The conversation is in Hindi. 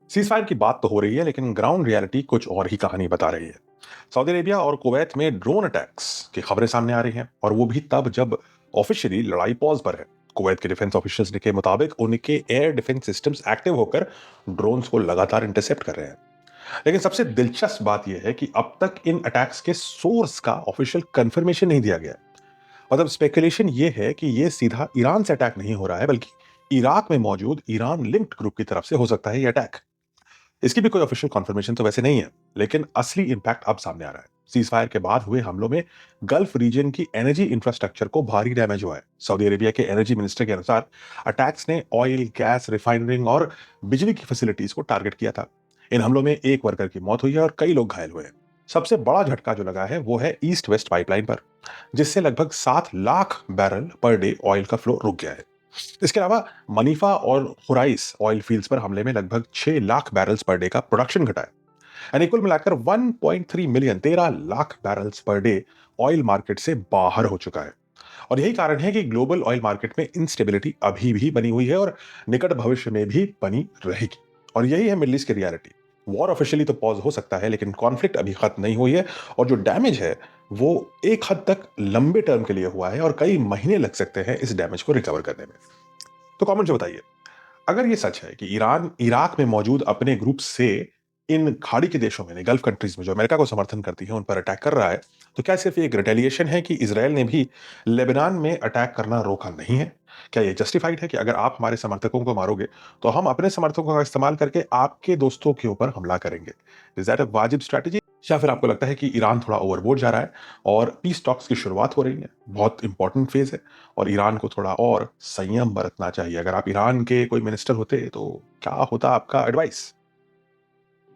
सीज़फायर की बात तो हो रही है, लेकिन ग्राउंड रियलिटी कुछ और ही कहानी बता रही है। सऊदी अरेबिया और कुवैत में ड्रोन अटैक्स की खबरें सामने आ रही हैं, और वो भी तब जब ऑफिशियली लड़ाई पॉज पर है। कुवैत के डिफेंस ऑफिशियल्स के मुताबिक उनके एयर डिफेंस सिस्टम्स एक्टिव होकर ड्रोन्स को लगातार इंटरसेप्ट कर रहे हैं। लेकिन सबसे दिलचस्प बात यह है कि अब तक इन अटैक्स के सोर्स का ऑफिशियल कंफर्मेशन नहीं दिया गया। मतलब स्पेकुलेशन ये है कि ये सीधा ईरान से अटैक नहीं हो रहा है, बल्कि इराक में मौजूद ईरान लिंक्ड ग्रुप की तरफ से हो सकता है ये अटैक। इसकी भी कोई ऑफिशियल कन्फर्मेशन तो वैसे नहीं है, लेकिन असली इंपैक्ट अब सामने आ रहा है। सीज़फायर के बाद हुए हमलों में गल्फ रीजन की एनर्जी इंफ्रास्ट्रक्चर को भारी डैमेज हुआ है। सऊदी अरेबिया के एनर्जी मिनिस्टर के अनुसार अटैक्स ने ऑयल, गैस, रिफाइनरिंग और बिजली की फैसिलिटीज को टारगेट किया था। इन हमलों में एक वर्कर की मौत हुई है और कई लोग घायल हुए हैं। सबसे बड़ा झटका जो लगा है वो है ईस्ट वेस्ट पाइपलाइन पर, जिससे लगभग 7 lakh barrel per day oil का फ्लो रुक गया है। इसके अलावा मनीफा और खुराइस ऑयल फील्ड्स पर हमले में लगभग 6 लाख बैरल्स पर डे का प्रोडक्शन घटा है। यानी कुल मिलाकर 1.3 million 13 lakh barrels per day oil market से बाहर हो चुका है। और यही कारण है कि ग्लोबल ऑयल मार्केट में इंस्टेबिलिटी अभी भी बनी हुई है और निकट भविष्य में भी बनी रहेगी। और यही है मिडल ईस्ट की रियलिटी। वॉर ऑफिशियली तो पॉज हो सकता है, लेकिन कॉन्फ्लिक्ट अभी खत्म नहीं हुई है, और जो डैमेज है वो एक हद तक लंबे टर्म के लिए हुआ है, और कई महीने लग सकते हैं इस डैमेज को रिकवर करने में। तो कमेंट में बताइए, अगर ये सच है कि ईरान इराक में मौजूद अपने ग्रुप से इन खाड़ी के देशों में, गल्फ कंट्रीज में जो अमेरिका को समर्थन करती है, उन पर अटैक कर रहा है, तो क्या सिर्फ ये एक रिटेलिएशन है कि इसराइल ने भी लेबनान में अटैक करना रोका नहीं है? क्या ये जस्टिफाइड है कि अगर आप हमारे समर्थकों को मारोगे, तो हम अपने समर्थकों का इस्तेमाल करके आपके दोस्तों के ऊपर हमला करेंगे? इज दैट अ वाजिब स्ट्रैटेजी, या फिर आपको लगता है कि ईरान थोड़ा ओवरबोर्ड जा रहा है और पीस टॉक्स की शुरुआत हो रही है, बहुत इंपॉर्टेंट फेज है, और ईरान को थोड़ा और संयम बरतना चाहिए? अगर आप ईरान के कोई मिनिस्टर होते तो क्या होता आपका एडवाइस?